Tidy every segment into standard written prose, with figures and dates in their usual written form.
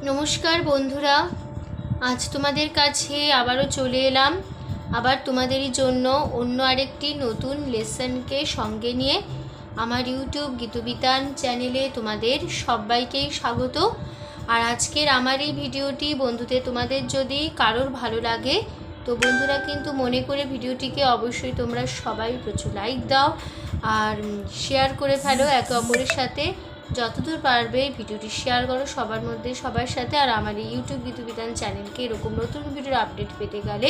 নমস্কার বন্ধুরা, আজ তোমাদের কাছে আবারও চলে এলাম। আবার তোমাদেরই জন্য অন্য আরেকটি নতুন লেসনকে সঙ্গে নিয়ে আমার ইউটিউব গীতবিতান চ্যানেলে তোমাদের সবাইকেই স্বাগত। আর আজকের আমার এই ভিডিওটি বন্ধুদের তোমাদের যদি কারোর ভালো লাগে তো বন্ধুরা কিন্তু মনে করে ভিডিওটিকে অবশ্যই তোমরা সবাই প্রচুর লাইক দাও আর শেয়ার করে ফেলো একে অপরের সাথে। যতদূর পারবে ভিডিওটি শেয়ার করো সবার মধ্যে, সবার সাথে। আর আমার এই ইউটিউব গীতবিতান চ্যানেলকে এরকম নতুন ভিডিওর আপডেট পেতে গেলে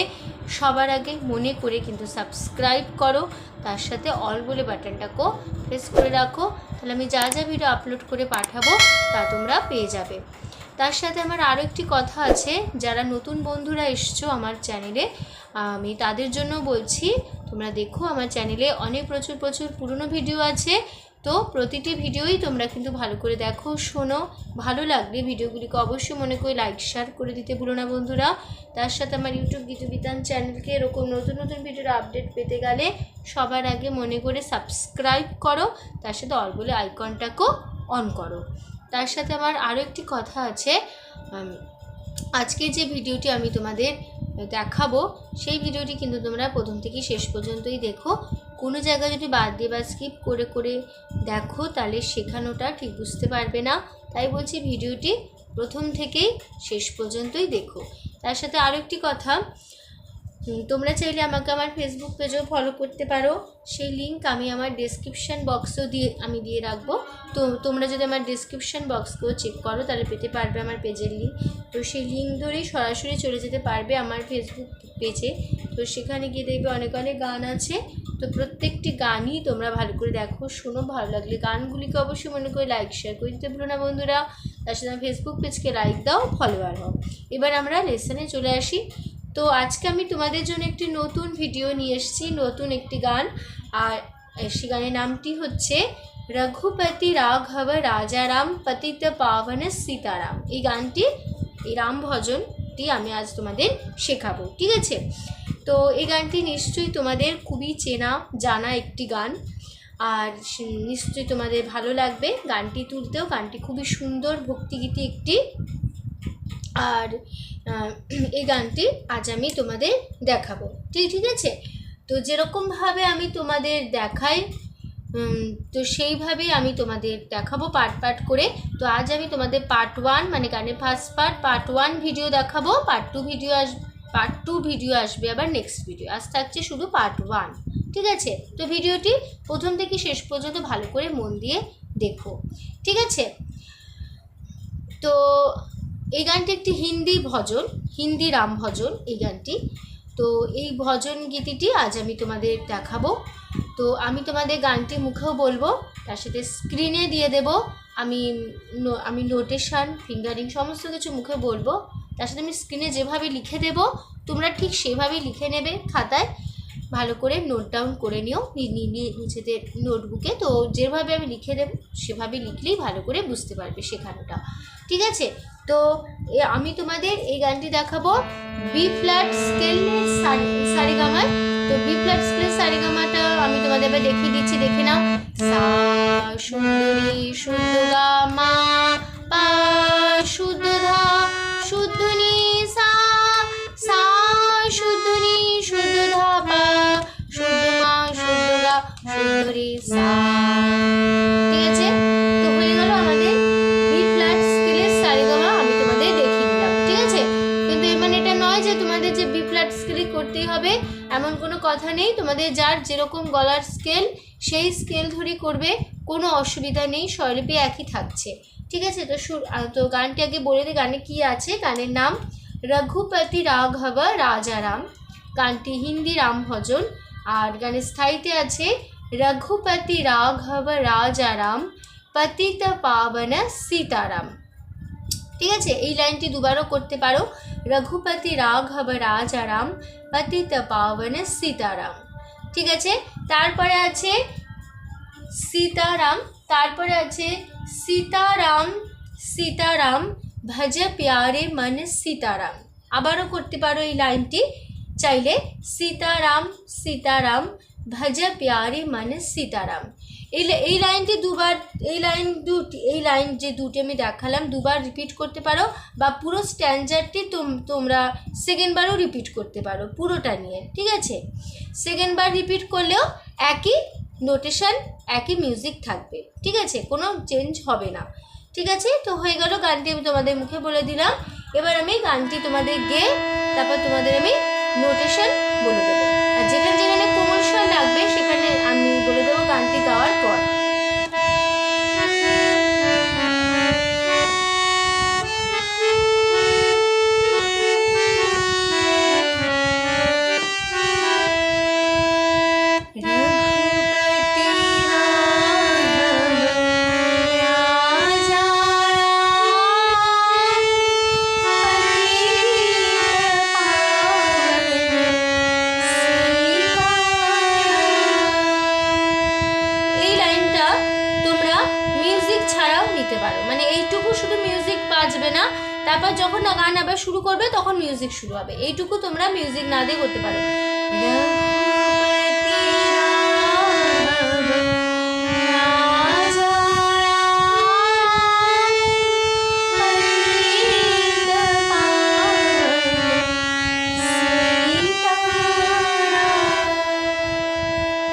সবার আগে মনে করে কিন্তু সাবস্ক্রাইব করো, তার সাথে অল বলে বাটনটাকেও প্রেস করে রাখো, তাহলে আমি যা যা ভিডিও আপলোড করে পাঠাবো তা তোমরা পেয়ে যাবে। তার সাথে আমার আরও একটি কথা আছে, যারা নতুন বন্ধুরা এসছো আমার চ্যানেলে আমি তাদের জন্য বলছি, তোমরা দেখো আমার চ্যানেলে অনেক প্রচুর পুরনো ভিডিও আছে। তো প্রতিটি ভিডিওই তোমরা কিন্তু ভালো করে দেখো, শোনো। ভালো লাগলে ভিডিওগুলিকে অবশ্যই মনে করে লাইক শেয়ার করে দিতে ভুলো না বন্ধুরা। তার সাথে আমার ইউটিউব গীতবিতান চ্যানেলকে এরকম নতুন ভিডিওর আপডেট পেতে গেলে সবার আগে মনে করে সাবস্ক্রাইব করো, তার সাথে অল বলে আইকনটাকেও অন করো। তার সাথে আমার আরও একটি কথা আছে, আজকে যে ভিডিওটি আমি তোমাদের দেখাবো সেই ভিডিওটি কিন্তু তোমরা প্রথম থেকে শেষ পর্যন্তই দেখো। কোনো জায়গায় যদি বাদ দিয়ে বা স্কিপ করে দেখো তাহলে শেখানোটা ঠিক বুঝতে পারবে না, তাই বলছি ভিডিওটি প্রথম থেকেই শেষ পর্যন্তই দেখো। তার সাথে আরও একটি কথা, তোমরা চাইলে আমাকে আমার ফেসবুক পেজেও ফলো করতে পারো, সেই লিঙ্ক আমি আমার ডেসক্রিপশান বক্সেও দিয়ে রাখবো। তো তোমরা যদি আমার ডেসক্রিপশান বক্সকেও চেক করো তাহলে পেতে পারবে আমার পেজের লিঙ্ক। তো সেই লিঙ্ক ধরেই সরাসরি চলে যেতে পারবে আমার ফেসবুক পেজে। তো সেখানে গিয়ে দেখবে অনেক গান আছে, তো প্রত্যেকটি গানই তোমরা ভালো করে দেখো, শোনো। ভালো লাগলে গানগুলিকে অবশ্যই মনে করে লাইক শেয়ার করে দিতে ভুলো না বন্ধুরা। তার সাথে আমার ফেসবুক পেজকে লাইক দাও, ফলোয়ার হও। এবার আমরা লেসনে চলে আসি। তো আজকে আমি তোমাদের জন্য একটি নতুন ভিডিও নিয়ে এসেছি, নতুন একটি গান। আর সেই গানের নামটি হচ্ছে রঘুপতি রাঘব রাজারাম পতিত পাবন সীতারাম। এই গানটি, এই রাম ভজনটি আমি আজ তোমাদের শেখাবো, ঠিক আছে? তো এই গানটি নিশ্চয়ই তোমাদের খুবই চেনা জানা একটি গান, আর নিশ্চয়ই তোমাদের ভালো লাগবে গানটি তুলতেও। গানটি খুবই সুন্দর ভক্তিগীতি একটি, আর এই গানটি আজ আমি তোমাদের দেখাবো, ঠিক আছে? তো যেরকমভাবে আমি তোমাদের দেখাই তো সেইভাবেই আমি তোমাদের দেখাবো পার্ট করে। তো আজ আমি তোমাদের পার্ট 1 মানে গানের ফার্স্ট পার্ট 1 ভিডিও দেখাবো। পার্ট 2 ভিডিও আসবে আবার নেক্সট ভিডিও। আজ থাকছে শুধু পার্ট 1, ঠিক আছে? তো ভিডিওটি প্রথম থেকে শেষ পর্যন্ত ভালো করে মন দিয়ে দেখো, ঠিক আছে? তো এই গানটি একটি হিন্দি ভজন, হিন্দি রাম ভজন এই গানটি। তো এই ভজন গীতিটি আজ আমি তোমাদের দেখাবো। তো আমি তোমাদের গানটি মুখেও বলবো, তার সাথে স্ক্রিনে দিয়ে দেব আমি নোটেশন, ফিঙ্গারিং সমস্ত কিছু মুখে বলবো, তার সাথে আমি স্ক্রিনে যেভাবে লিখে দেব তোমরা ঠিক সেভাবেই লিখে নেবে খাতায়। ভালো করে নোট ডাউন করে নিও নিজেদের নোটবুকে। তো যেভাবে আমি লিখে দেব সেভাবে লিখলেই ভালো করে বুঝতে পারবে শেখানোটা, ঠিক আছে? তো আমি তোমাদের এই গানটি দেখাবো বি ফ্ল্যাট স্কেল সারেগামায়। তো বি ফ্ল্যাট স্কেল সারেগামাটা আমি তোমাদের এবার দেখিয়ে দিচ্ছি, দেখে নাও। সা সুন্দরী শুদ্ধ গা মা পা শুদ্ধ ধা শুদ্ধ নি সা সা শুদ্ধ নি শুদ্ধ ধা পা শুদ্ধ মা শুদ্ধ গা শুদ্ধ রে সা, ঠিক আছে? তো হয়ে গেল আমাদের বি ফ্ল্যাট স্কেলের সারেগামা, আমি তোমাদের দেখিয়ে দিলাম, ঠিক আছে? কিন্তু মানে এটা নয় যে তোমাদের যে বি ফ্ল্যাট স্কেলই করতেই হবে এমন কোনো কথা নেই। তোমাদের যার যেরকম গলার স্কেল সেই স্কেল ধরেই করবে, কোনো অসুবিধা নেই, স্বরলিপি একই থাকছে, ঠিক আছে? তো গানটি আগে বলে দিই গানে কি আছে। গানের নাম রঘুপতি রাঘব রাজারাম, গানটি হিন্দি রাম ভজন। আর গানের স্থায়ীতে আছে রঘুপতি রাঘব রাজারাম পতিত পাবন সীতারাম, ঠিক আছে? এই লাইনটি দুবারও করতে পারো, রঘুপতি রাঘব রাজারাম পতিত পাবন সীতারাম, ঠিক আছে? তারপরে আছে সীতারাম, তারপরে আছে সীতারাম সীতারাম ভজ প্যারে মন সীতারাম। আবারও করতে পারো এই লাইনটি চাইলে, সীতারাম সীতারাম ভজ প্যারে মন সীতারাম। এই লাইনটি দুবার, এই লাইন যে দুটি আমি দেখালাম দুবার রিপিট করতে পারো, বা পুরো স্ট্যান্ডারটি তোমরা সেকেন্ডবারও রিপিট করতে পারো পুরোটা নিয়ে, ঠিক আছে? সেকেন্ডবার রিপিট করলেও একই নোটেশন, একই মিউজিক থাকবে, ঠিক আছে? কোনো চেঞ্জ হবে না, ঠিক আছে? তো হয়ে গেল, গানটি আমি তোমাদের মুখে বলে দিলাম। এবার আমি গানটি তোমাদের গেয়ে তারপর তোমাদের আমি নোটেশন বলে দেবো, আর যেখানে যেখানে কোমল স্বর লাগবে সেখানে আমি বলে দেবো গানটি গাওয়ার পর। মানে এইটুকু শুধু মিউজিক বাজবে না, তারপর যখন গান আবার শুরু করবে তখন মিউজিক শুরু হবে, এইটুকু তোমরা মিউজিক না দিয়ে করতে পারো।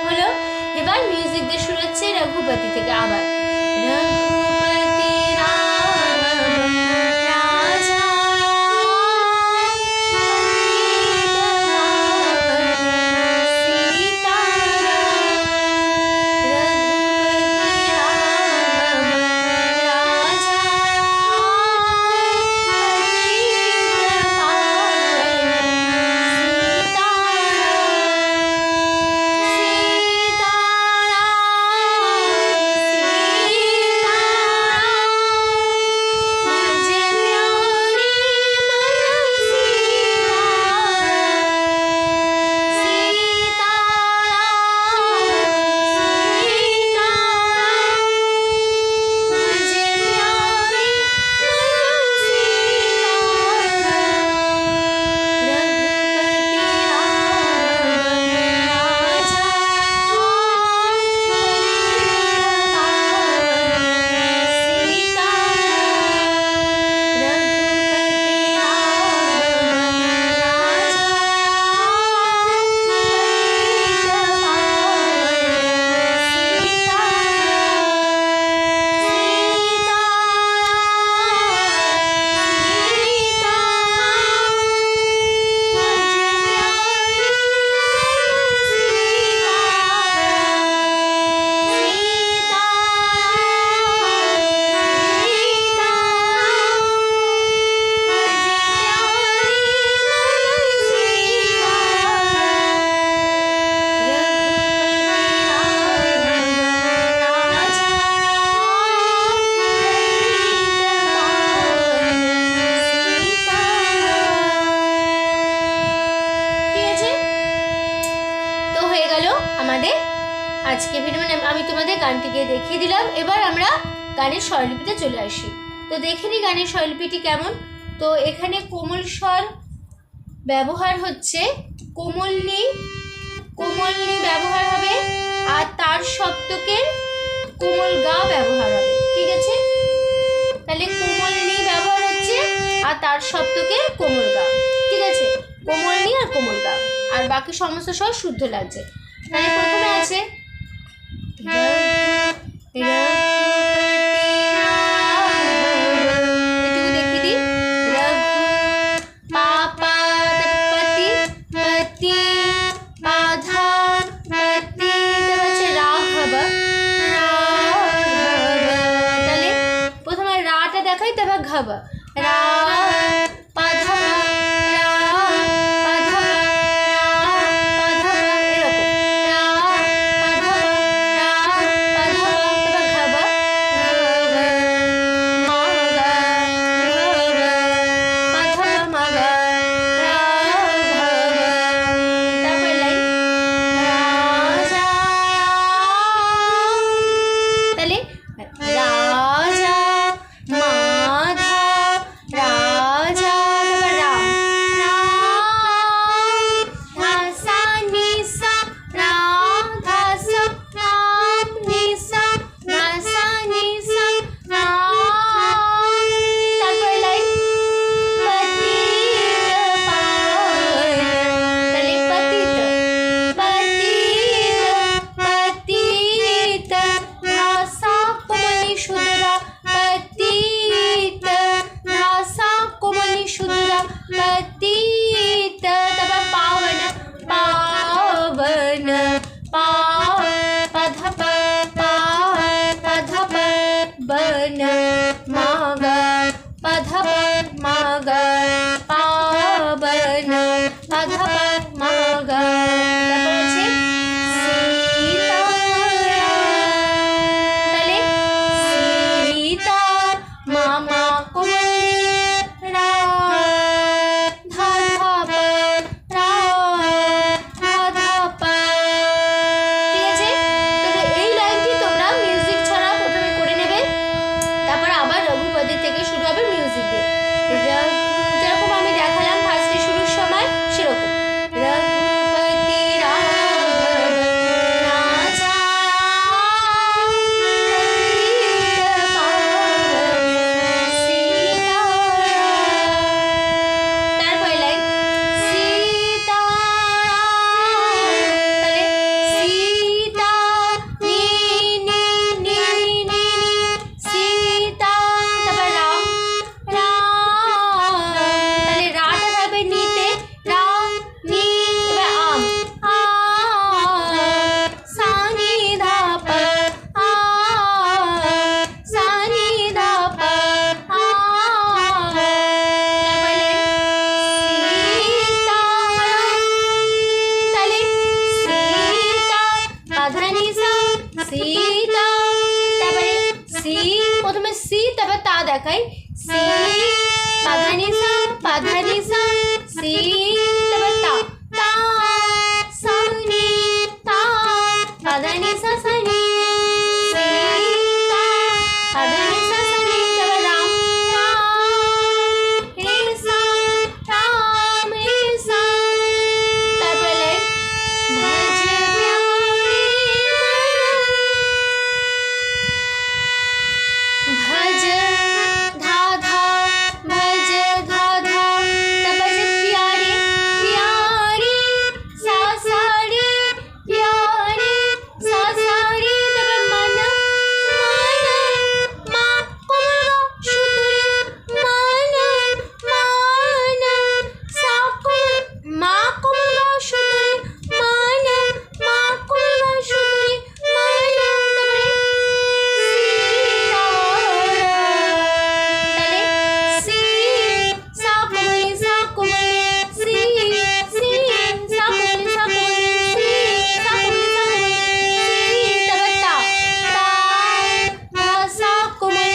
হলো, এবার মিউজিক দিয়ে শুরু হচ্ছে রঘুপতি থেকে, আবার আমাদের আজকে ভিডিও, মানে আমি তোমাদের গানটিকে দেখিয়ে দিলাম। এবার আমরা গানের স্বরলিপিতে চলে আসি। তো দেখে নিই গানের স্বরলিপিটি কেমন। তো এখানে কোমল স্বর ব্যবহার হচ্ছে, কোমল নি ব্যবহার হবে, আর তার সপ্তকের কোমল গা ব্যবহার হবে, ঠিক আছে? তাহলে কোমল নি ব্যবহার হচ্ছে আর তার সপ্তকের কোমল গা, ঠিক আছে? কোমল নি আর কোমল গা, আর বাকি সমস্ত স্বর শুদ্ধ লাগছে। তাহলে প্রথমে আছে এটুকু দেখিয়ে দিই, পা পা পতি পতি পাধা পতি, হচ্ছে রাঘব। তাহলে প্রথমে রাটা দেখাই, তারপর ঘব, রা পাধা ध प म ग पावन मा ध प म ग তারপর আছে তাহলে সীতা মামা কোমলি রা ধা ধা পা রা ধা ধা পা। ঠিক আছে, তবে এই লাইনটি তোমরা মিউজিক ছাড়া প্রথমে করে নেবে, তারপর আবার রঘুপতি থেকে শুরু হবে মিউজিক দিয়ে। যেরকম আমি দেখালাম ফার্স্টে শুরুর সময় সেরকম রঘুপতি রাঘব রাজা তারপরে লাইন সীতা, তাহলে সীতা নি নি নি নি সীতা, তারপর রাম রাম, তাহলে রাটা থাকবে নিতে রা নি, এবার আম আ সা নি ধা পা আ সা নি ধা পা আ, তারপরে সীতা, তাহলে সীতা পাধানি সা সীতা, তারপরে সি প্রথমে সি তারপর তা দেখাই সি পাধানি সা সি তারপর তা তা সা নি তা পাধানি সা সা নি সীতা পাধানি সা সা নি, তারপর রাম রাম রে সা রাম রে সা, তারপরে ভজ প্যারে ভজ ধা ধা ভজ ধা ধা, তারপর আছে প্যারে প্যারে সা সা রে প্যারে সা সা রে, তারপর মন মন মা কোমল সুতুরে মন মন সা মা কোমল সুতুরে মন মা কোমল সুতুরে মন, তারপরে তাহলে সি সা কোমলে সি সি সা কোমলে সি সা কোমলে সি, তারপর তা তা ধা সা কোমলে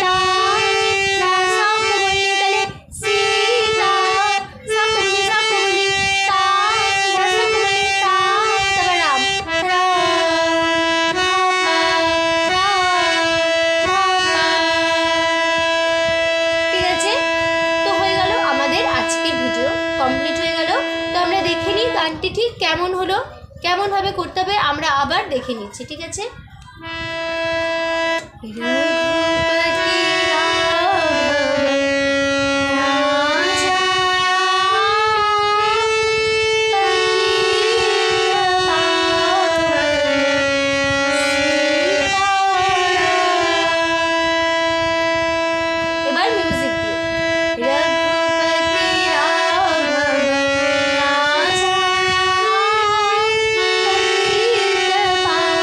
তা ধা সা কোমলে, তাহলে সীতা সা কোমলে তা ধা সা কোমলে তা, তারপর রাম রাম ধা পা ধা পা। ঠিক আছে, তো হয়ে গেল আমাদের আজকের ভিডিও কমপ্লিট হয়ে গেল। তো আমরা দেখে নিই গানটি ঠিক কেমন হলো, কেমনভাবে করতে হবে আমরা আবার দেখে নিচ্ছি। ঠিক আছে, রঘুপতি রাঘব রাজা এবার মিউজিক দিয়ে রঘুপতি রাঘব রাজা পতিত পাবন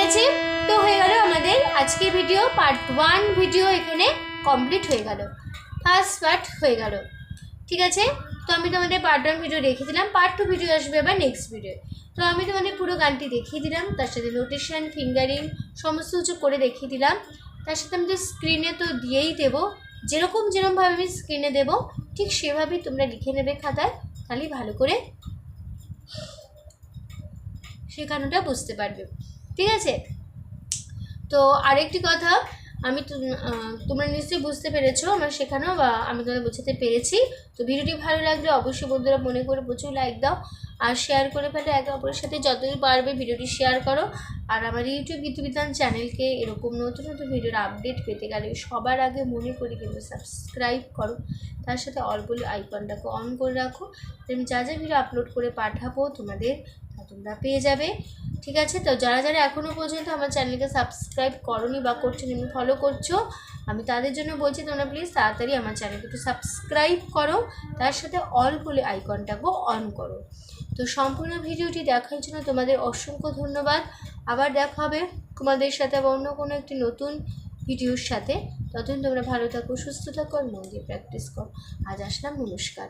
আছে, তো হয়ে গেল আমাদের আজকের ভিডিও পার্ট 1 ভিডিও এখানে কমপ্লিট হয়ে গেল, ফার্স্ট পার্ট হয়ে গেল। ঠিক আছে, তো আমি তোমাদের পার্ট 1 ভিডিও দেখিয়ে দিলাম, পার্ট 2 ভিডিও আসবে আবার নেক্সট ভিডিও। তো আমি তোমাদের পুরো গানটি দেখিয়ে দিলাম, তার সাথে নোটেশন, ফিঙ্গারিং সমস্ত কিছু করে দেখিয়ে দিলাম। তার সাথে আমি তো স্ক্রিনে তো দিয়েই দেবো, যেরকমভাবে আমি স্ক্রিনে দেবো ঠিক সেভাবেই তোমরা লিখে নেবে খাতায়, তাহলেই ভালো করে শেখানোটা বুঝতে পারবে। ঠিক আছে, তো আরেকটি কথা, আমি তোমরা নিশ্চয়ই বুঝতে পেরেছো আমার শেখানো, বা আমি তোমাদের বোঝাতে পেরেছি। তো ভিডিওটি ভালো লাগলে অবশ্যই বন্ধুরা মনে করে প্রচুর লাইক দাও, আর শেয়ার করে ফেলো একে অপরের সাথে, যতই পারবে ভিডিওটি শেয়ার করো। আর আমার ইউটিউব গীতবিতান চ্যানেলকে এরকম নতুন নতুন ভিডিওর আপডেট পেতে গেলে সবার আগে মনে করি কিন্তু সাবস্ক্রাইব করো, তার সাথে অল বলে আইকনটাকে অন করে রাখো, আমি যা যা ভিডিও আপলোড করে পাঠাবো তোমাদের তোমরা পেয়ে যাবে। ঠিক আছে, তো যারা যারা এখনও পর্যন্ত আমার চ্যানেলকে সাবস্ক্রাইব করোনি বা করছো কিন্তু ফলো করছো, আমি তাদের জন্য বলছি তোমরা প্লিজ তাড়াতাড়ি আমার চ্যানেলকে একটু সাবস্ক্রাইব করো, তার সাথে অল বলে আইকনটাকেও অন করো। তো সম্পূর্ণ ভিডিওটি দেখার জন্য তোমাদের অসংখ্য ধন্যবাদ। আবার দেখা হবে তোমাদের সাথে আবার অন্য কোনো একটি নতুন ভিডিওর সাথে। ততদিন তোমরা ভালো থাকো, সুস্থ থাকো, আর মন দিয়ে প্র্যাকটিস করো। আজ আসলাম, নমস্কার।